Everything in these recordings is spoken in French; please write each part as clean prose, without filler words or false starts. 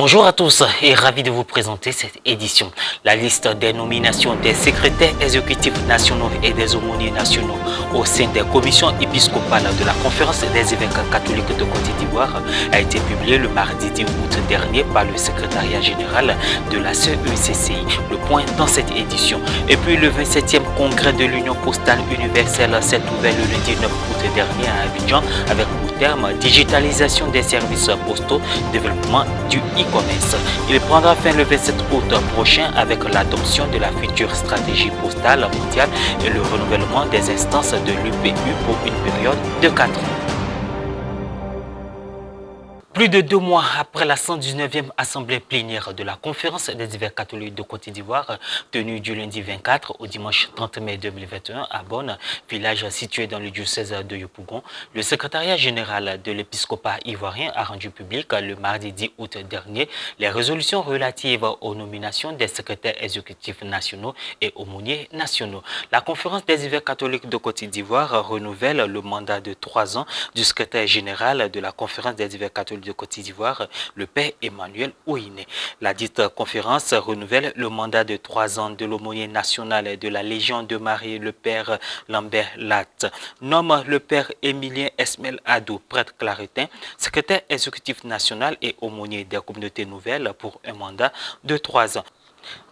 Bonjour à tous et ravi de vous présenter cette édition. La liste des nominations des secrétaires exécutifs nationaux et des aumôniers nationaux au sein des commissions épiscopales de la Conférence des évêques catholiques de Côte d'Ivoire a été publiée le mardi 10 août dernier par le secrétariat général de la CECCI. Le point dans cette édition. Et puis le 27e congrès de l'Union postale universelle s'est ouvert le lundi 9 août dernier à Abidjan avec pour terme digitalisation des services postaux, développement du e-commerce. Il prendra fin le 27 août prochain avec l'adoption de la future stratégie postale mondiale et le renouvellement des instances de l'UPU pour une période de 4 ans. Plus de 2 mois après la 119e assemblée plénière de la Conférence des évêques catholiques de Côte d'Ivoire, tenue du lundi 24 au dimanche 30 mai 2021 à Bonn, village situé dans le diocèse de Yopougon, le secrétariat général de l'épiscopat ivoirien a rendu public le mardi 10 août dernier les résolutions relatives aux nominations des secrétaires exécutifs nationaux et aumôniers nationaux. La Conférence des évêques catholiques de Côte d'Ivoire renouvelle le mandat de 3 ans du secrétaire général de la Conférence des évêques catholiques de Côte d'Ivoire, le père Emmanuel Ouiné. La dite conférence renouvelle le mandat de 3 ans de l'aumônier national de la Légion de Marie, le père Lambert Latte. Nomme le père Émilien Esmel Adou, prêtre claretin, secrétaire exécutif national et aumônier des communautés nouvelles pour un mandat de 3 ans.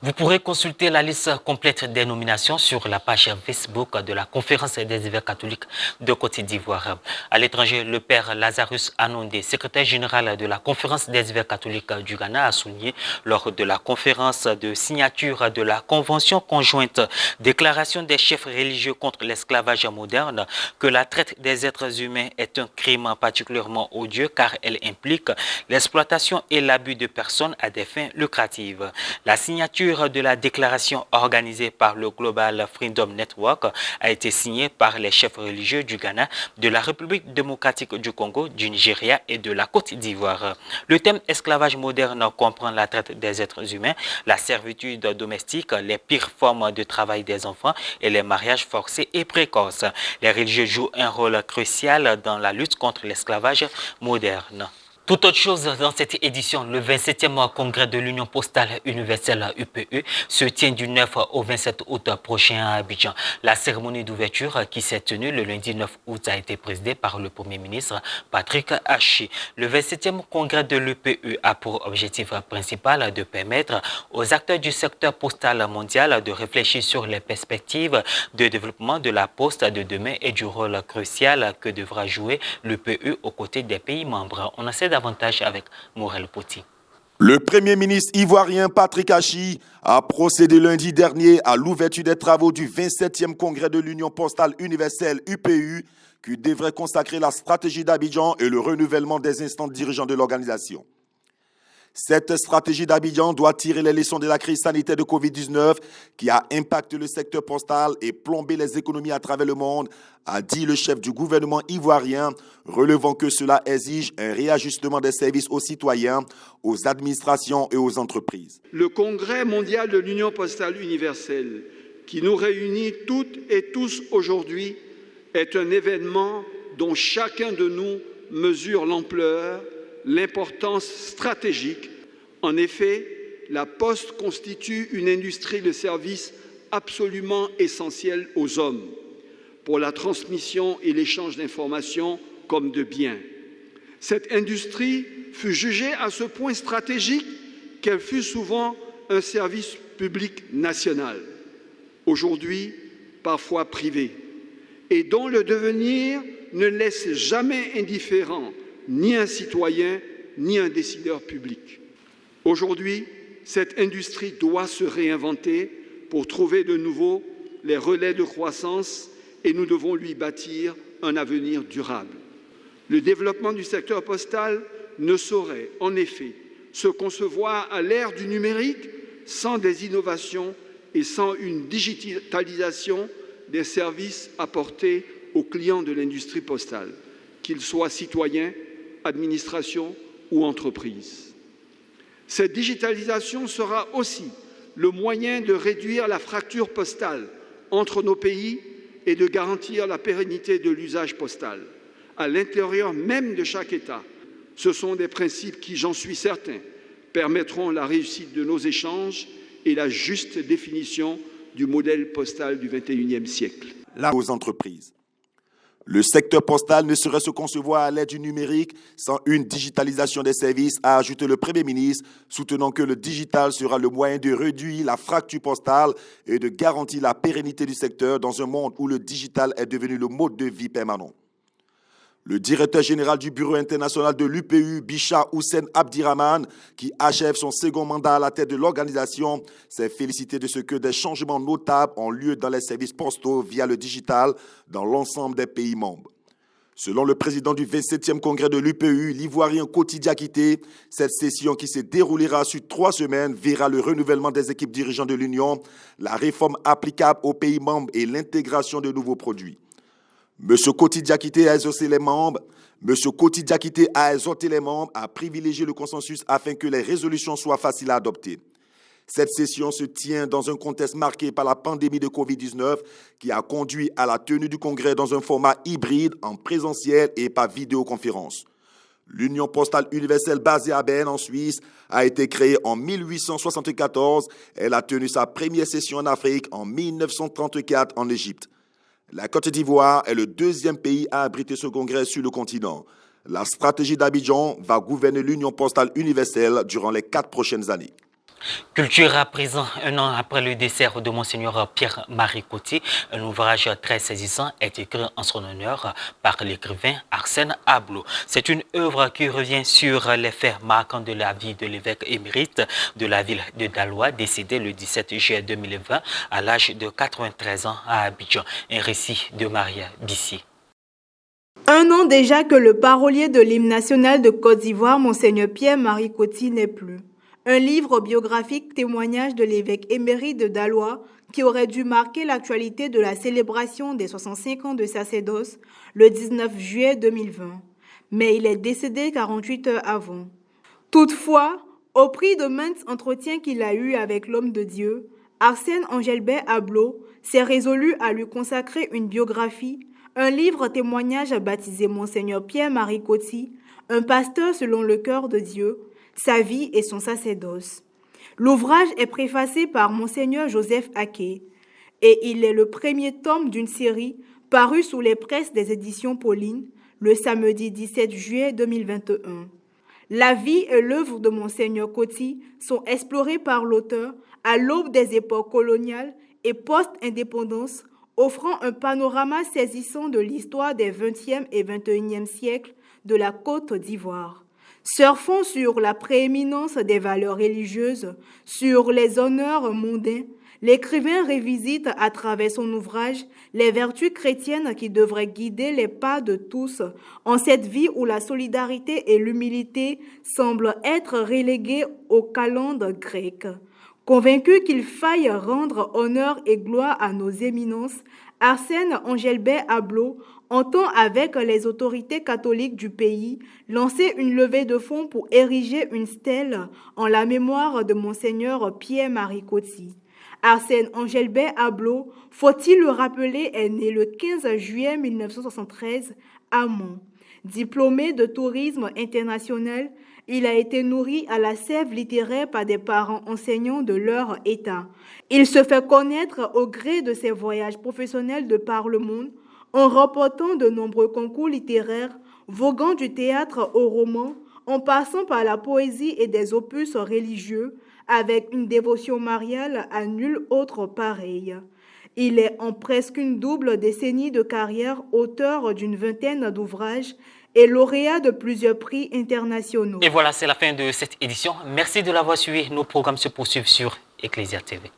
Vous pourrez consulter la liste complète des nominations sur la page Facebook de la Conférence des évêques catholiques de Côte d'Ivoire. À l'étranger, le père Lazarus Anondé, secrétaire général de la Conférence des évêques catholiques du Ghana, a souligné lors de la conférence de signature de la Convention conjointe Déclaration des chefs religieux contre l'esclavage moderne que la traite des êtres humains est un crime particulièrement odieux car elle implique l'exploitation et l'abus de personnes à des fins lucratives. La signature de la déclaration organisée par le Global Freedom Network a été signée par les chefs religieux du Ghana, de la République démocratique du Congo, du Nigeria et de la Côte d'Ivoire. Le thème esclavage moderne comprend la traite des êtres humains, la servitude domestique, les pires formes de travail des enfants et les mariages forcés et précoces. Les religieux jouent un rôle crucial dans la lutte contre l'esclavage moderne. Toute autre chose dans cette édition, le 27e congrès de l'Union postale universelle UPU se tient du 9 au 27 août prochain à Abidjan. La cérémonie d'ouverture qui s'est tenue le lundi 9 août a été présidée par le Premier ministre Patrick Hachi. Le 27e congrès de l'UPU a pour objectif principal de permettre aux acteurs du secteur postal mondial de réfléchir sur les perspectives de développement de la poste de demain et du rôle crucial que devra jouer l'UPU aux côtés des pays membres. On essaie davantage avec Morel Poti. Le Premier ministre ivoirien Patrick Hachi a procédé lundi dernier à l'ouverture des travaux du 27e congrès de l'Union postale universelle UPU qui devrait consacrer la stratégie d'Abidjan et le renouvellement des instances dirigeants de l'organisation. Cette stratégie d'Abidjan doit tirer les leçons de la crise sanitaire de Covid-19 qui a impacté le secteur postal et plombé les économies à travers le monde, a dit le chef du gouvernement ivoirien, relevant que cela exige un réajustement des services aux citoyens, aux administrations et aux entreprises. Le Congrès mondial de l'Union postale universelle, qui nous réunit toutes et tous aujourd'hui, est un événement dont chacun de nous mesure l'ampleur, l'importance stratégique. En effet, la Poste constitue une industrie de services absolument essentielle aux hommes pour la transmission et l'échange d'informations comme de biens. Cette industrie fut jugée à ce point stratégique qu'elle fut souvent un service public national, aujourd'hui parfois privé, et dont le devenir ne laisse jamais indifférent ni un citoyen, ni un décideur public. Aujourd'hui, cette industrie doit se réinventer pour trouver de nouveau les relais de croissance et nous devons lui bâtir un avenir durable. Le développement du secteur postal ne saurait, en effet, se concevoir à l'ère du numérique sans des innovations et sans une digitalisation des services apportés aux clients de l'industrie postale, qu'ils soient citoyens, administration ou entreprise. Cette digitalisation sera aussi le moyen de réduire la fracture postale entre nos pays et de garantir la pérennité de l'usage postal à l'intérieur même de chaque État. Ce sont des principes qui, j'en suis certain, permettront la réussite de nos échanges et la juste définition du modèle postal du XXIe siècle. Aux entreprises. Le secteur postal ne saurait se concevoir à l'aide du numérique sans une digitalisation des services, a ajouté le Premier ministre, soutenant que le digital sera le moyen de réduire la fracture postale et de garantir la pérennité du secteur dans un monde où le digital est devenu le mode de vie permanent. Le directeur général du Bureau international de l'UPU, Bicha Hussein Abdirahman, qui achève son second mandat à la tête de l'organisation, s'est félicité de ce que des changements notables ont lieu dans les services postaux via le digital dans l'ensemble des pays membres. Selon le président du 27e congrès de l'UPU, l'Ivoirien Koti Diakité, cette session qui se déroulera sur 3 semaines verra le renouvellement des équipes dirigeantes de l'Union, la réforme applicable aux pays membres et l'intégration de nouveaux produits. M. Koti Diakité a exhorté les membres à privilégier le consensus afin que les résolutions soient faciles à adopter. Cette session se tient dans un contexte marqué par la pandémie de Covid-19 qui a conduit à la tenue du congrès dans un format hybride, en présentiel et par vidéoconférence. L'Union postale universelle basée à Berne, en Suisse, a été créée en 1874. Elle a tenu sa première session en Afrique en 1934 en Égypte. La Côte d'Ivoire est le 2e pays à abriter ce congrès sur le continent. La stratégie d'Abidjan va gouverner l'Union postale universelle durant les 4 prochaines années. Culture à présent, un an après le décès de Monseigneur Pierre-Marie Coty, un ouvrage très saisissant est écrit en son honneur par l'écrivain Arsène Ablo. C'est une œuvre qui revient sur les faits marquants de la vie de l'évêque émérite de la ville de Daloa, décédé le 17 juillet 2020 à l'âge de 93 ans à Abidjan. Un récit de Maria Bissi. Un an déjà que le parolier de l'hymne national de Côte d'Ivoire, Monseigneur Pierre-Marie Coty, n'est plus. Un livre biographique témoignage de l'évêque émérite de Daloa qui aurait dû marquer l'actualité de la célébration des 65 ans de sacerdoce le 19 juillet 2020. Mais il est décédé 48 heures avant. Toutefois, au prix de maintes entretiens qu'il a eus avec l'homme de Dieu, Arsène Angelbert Ablo s'est résolu à lui consacrer une biographie, un livre témoignage baptisé Monseigneur Pierre-Marie Coty, un pasteur selon le cœur de Dieu, sa vie et son sacerdoce. L'ouvrage est préfacé par Monseigneur Joseph Aké et il est le premier tome d'une série parue sous les presses des éditions Pauline le samedi 17 juillet 2021. La vie et l'œuvre de Monseigneur Coty sont explorées par l'auteur à l'aube des époques coloniales et post-indépendance, offrant un panorama saisissant de l'histoire des 20e et 21e siècles de la Côte d'Ivoire. Surfant sur la prééminence des valeurs religieuses, sur les honneurs mondains, l'écrivain revisite à travers son ouvrage les vertus chrétiennes qui devraient guider les pas de tous en cette vie où la solidarité et l'humilité semblent être reléguées au calende grec. Convaincu qu'il faille rendre honneur et gloire à nos éminences, Arsène Angelbert Ablo entend avec les autorités catholiques du pays lancer une levée de fonds pour ériger une stèle en la mémoire de Monseigneur Pierre-Marie Coty. Arsène Angelbert Ablo, faut-il le rappeler, est né le 15 juillet 1973 à Mons. Diplômé de tourisme international, il a été nourri à la sève littéraire par des parents enseignants de leur état. Il se fait connaître au gré de ses voyages professionnels de par le monde, en remportant de nombreux concours littéraires, voguant du théâtre au roman, en passant par la poésie et des opus religieux, avec une dévotion mariale à nul autre pareille. Il est en presque une double décennie de carrière auteur d'une vingtaine d'ouvrages et lauréat de plusieurs prix internationaux. Et voilà, c'est la fin de cette édition. Merci de l'avoir suivi. Nos programmes se poursuivent sur Ecclesia TV.